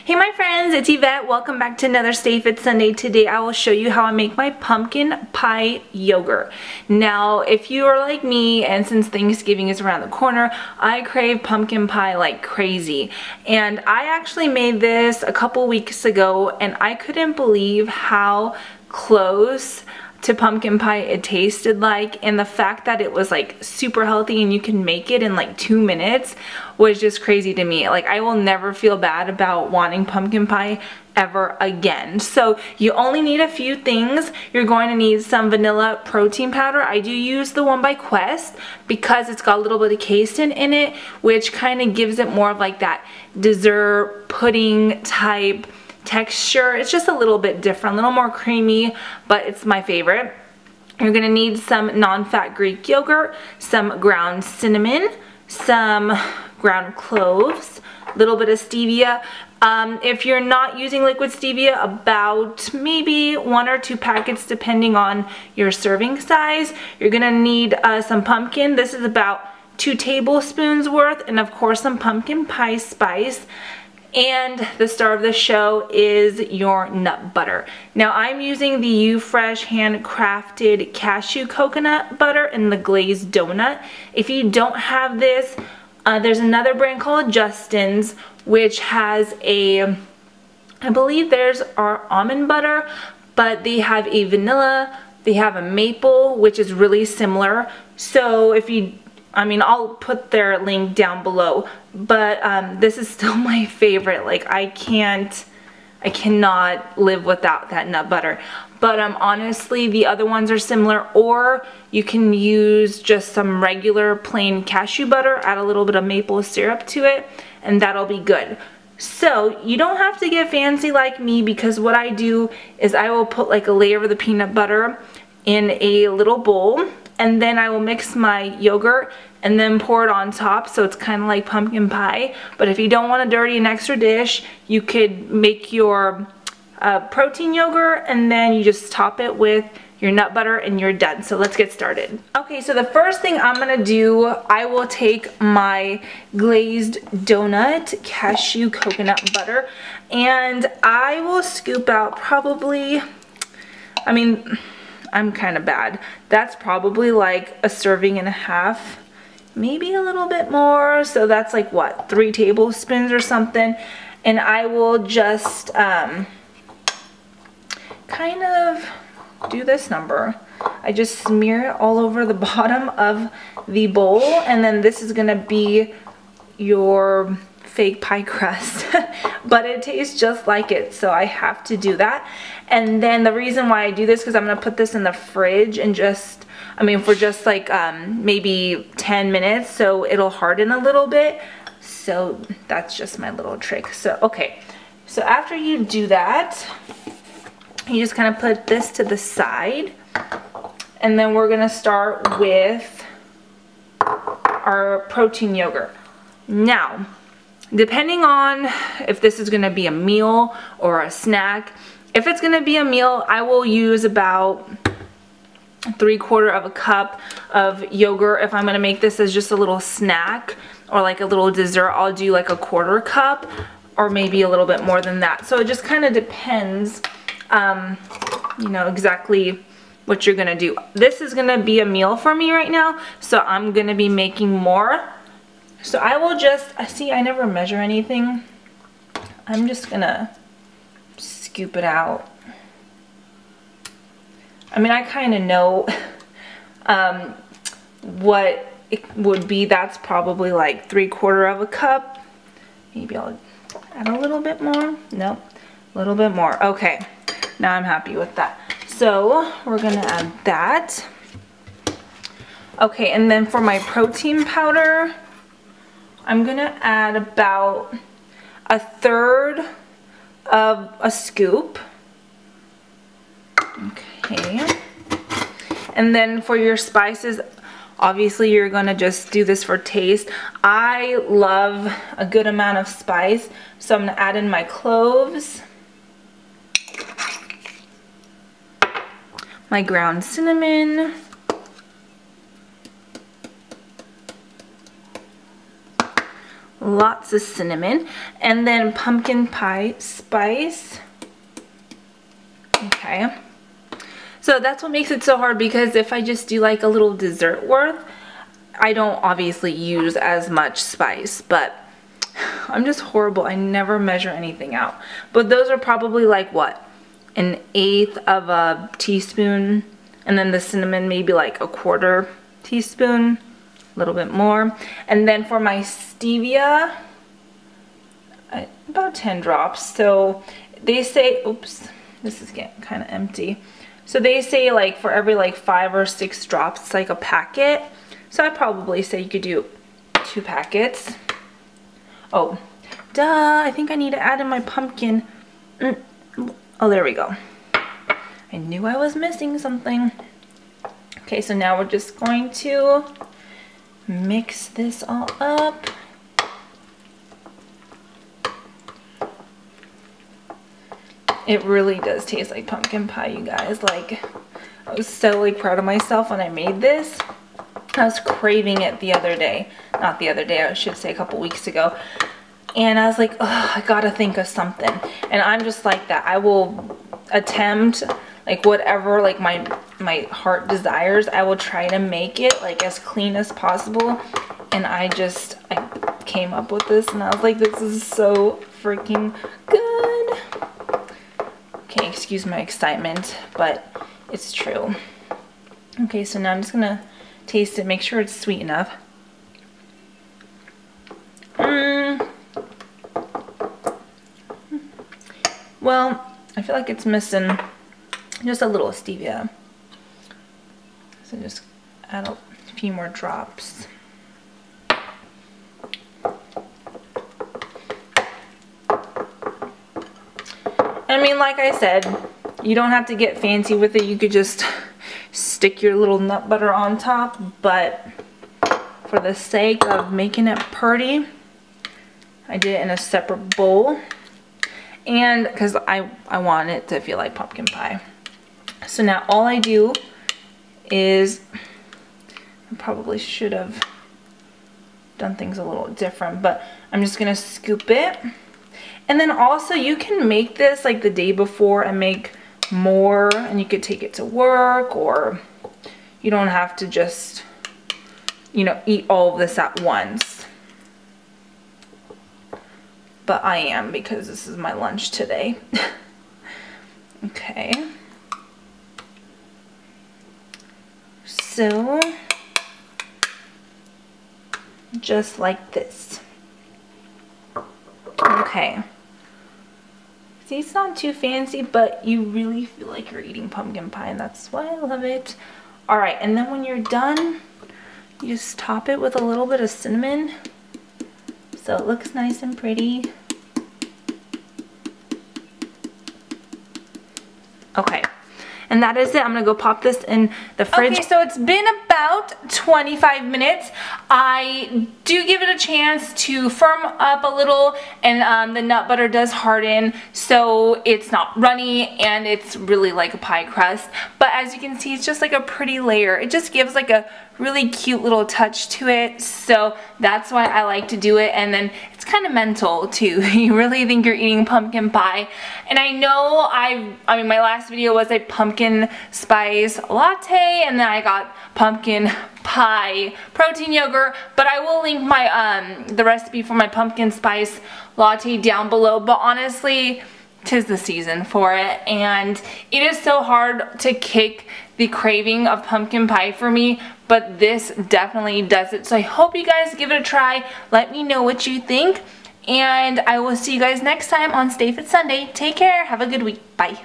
Hey my friends, it's Yvette. Welcome back to another Stay Fit Sunday. Today I will show you how I make my pumpkin pie yogurt. Now, if you are like me, and since Thanksgiving is around the corner, I crave pumpkin pie like crazy. And I actually made this a couple weeks ago and I couldn't believe how close to pumpkin pie it tasted like, and the fact that it was like super healthy and you can make it in like 2 minutes was just crazy to me. Like, I will never feel bad about wanting pumpkin pie ever again. So you only need a few things. You're going to need some vanilla protein powder. I do use the one by Quest because it's got a little bit of casein in it, which kind of gives it more of like that dessert pudding type texture. It's just a little bit different, a little more creamy, but it's my favorite. You're gonna need some non-fat Greek yogurt, some ground cinnamon, some ground cloves, a little bit of stevia. If you're not using liquid stevia, about maybe 1 or 2 packets depending on your serving size. You're gonna need some pumpkin. This is about 2 tablespoons worth, and of course some pumpkin pie spice. And the star of the show is your nut butter. Now I'm using the UFresh handcrafted cashew coconut butter in the glazed donut. If you don't have this, there's another brand called Justin's, which has a, I believe there's our almond butter, but they have a vanilla, they have a maple, which is really similar. So if you, I'll put their link down below, but this is still my favorite. Like, I cannot live without that nut butter. But honestly, the other ones are similar, or you can use just some regular plain cashew butter, add a little bit of maple syrup to it, and that'll be good. So you don't have to get fancy like me, because what I do is I will put like a layer of the peanut butter in a little bowl, and then I will mix my yogurt and then pour it on top, so it's kind of like pumpkin pie. But if you don't want to dirty an extra dish, you could make your protein yogurt and then you just top it with your nut butter and you're done. So let's get started. Okay, so the first thing I'm gonna do, I will take my glazed donut cashew coconut butter and I will scoop out probably, I'm kind of bad. That's probably like a serving and a half, maybe a little bit more. So that's like what, 3 tablespoons or something. And I will just kind of do this number. I just smear it all over the bottom of the bowl, and then this is gonna be your fake pie crust. But it tastes just like it, so I have to do that. And then the reason why I do this, because I'm gonna put this in the fridge and just, for just like maybe 10 minutes, so it'll harden a little bit. So that's just my little trick. So okay, so after you do that, you just kind of put this to the side, and then we're gonna start with our protein yogurt. Now, depending on if this is gonna be a meal or a snack, if it's gonna be a meal, I will use about 3/4 cup of yogurt. If I'm gonna make this as just a little snack or like a little dessert, I'll do like 1/4 cup or maybe a little bit more than that. So it just kind of depends, you know, exactly what you're gonna do. This is gonna be a meal for me right now, so I'm gonna be making more. So I will just, see, I never measure anything. I'm just gonna scoop it out. I kind of know what it would be. That's probably like 3/4 cup. Maybe I'll add a little bit more. Nope, a little bit more. Okay, now I'm happy with that. So we're gonna add that. Okay, and then for my protein powder, I'm gonna add about 1/3 of a scoop. Okay. And then for your spices, obviously you're gonna just do this for taste. I love a good amount of spice, so I'm gonna add in my cloves, my ground cinnamon, a lots of cinnamon, and then pumpkin pie spice. Okay. So that's what makes it so hard, because if I just do like a little dessert worth, I don't obviously use as much spice, but I'm just horrible. I never measure anything out. But those are probably like what? 1/8 of a teaspoon, and then the cinnamon maybe like 1/4 teaspoon, a little bit more. And then for my stevia, about 10 drops. So they say, oops, this is getting kind of empty. So they say like for every like 5 or 6 drops, it's like a packet. So I'd probably say you could do 2 packets. Oh, duh, I think I need to add in my pumpkin. Oh, there we go. I knew I was missing something. Okay, so now we're just going to mix this all up. It really does taste like pumpkin pie, you guys. Like, I was so like proud of myself when I made this. I was craving it the other day. Not the other day, I should say a couple weeks ago. And I was like, oh, I gotta think of something. And I'm just like that. I will attempt like whatever like my heart desires. I will try to make it like as clean as possible. And I came up with this, and I was like, this is so freaking good. Okay, excuse my excitement, but it's true. Okay, so now I'm just gonna taste it, make sure it's sweet enough. Well, I feel like it's missing just a little stevia. So just add a few more drops. I mean, like I said, you don't have to get fancy with it. You could just stick your little nut butter on top, but for the sake of making it pretty, I did it in a separate bowl, and because I want it to feel like pumpkin pie. So now all I do is, I probably should have done things a little different, but I'm just gonna scoop it. And then also you can make this like the day before and make more, and you could take it to work, or you don't have to just, you know, eat all of this at once. But I am, because this is my lunch today. Okay. So, just like this. Okay. See, it's not too fancy, but you really feel like you're eating pumpkin pie, and that's why I love it. All right, and then when you're done, you just top it with a little bit of cinnamon so it looks nice and pretty. Okay, and that is it. I'm gonna go pop this in the fridge. Okay, so it's been about 25 minutes. I do give it a chance to firm up a little, and the nut butter does harden, so it's not runny and it's really like a pie crust. But as you can see, it's just like a pretty layer. It just gives like a really cute little touch to it, so that's why I like to do it. And then it's kind of mental too. You really think you're eating pumpkin pie. And I know I mean my last video was a pumpkin spice latte, and then I got pumpkin pie protein yogurt, but I will link my the recipe for my pumpkin spice latte down below. But honestly, 'tis the season for it, and it is so hard to kick the craving of pumpkin pie for me, but this definitely does it. So I hope you guys give it a try. Let me know what you think, and I will see you guys next time on Stay Fit Sunday. Take care. Have a good week. Bye.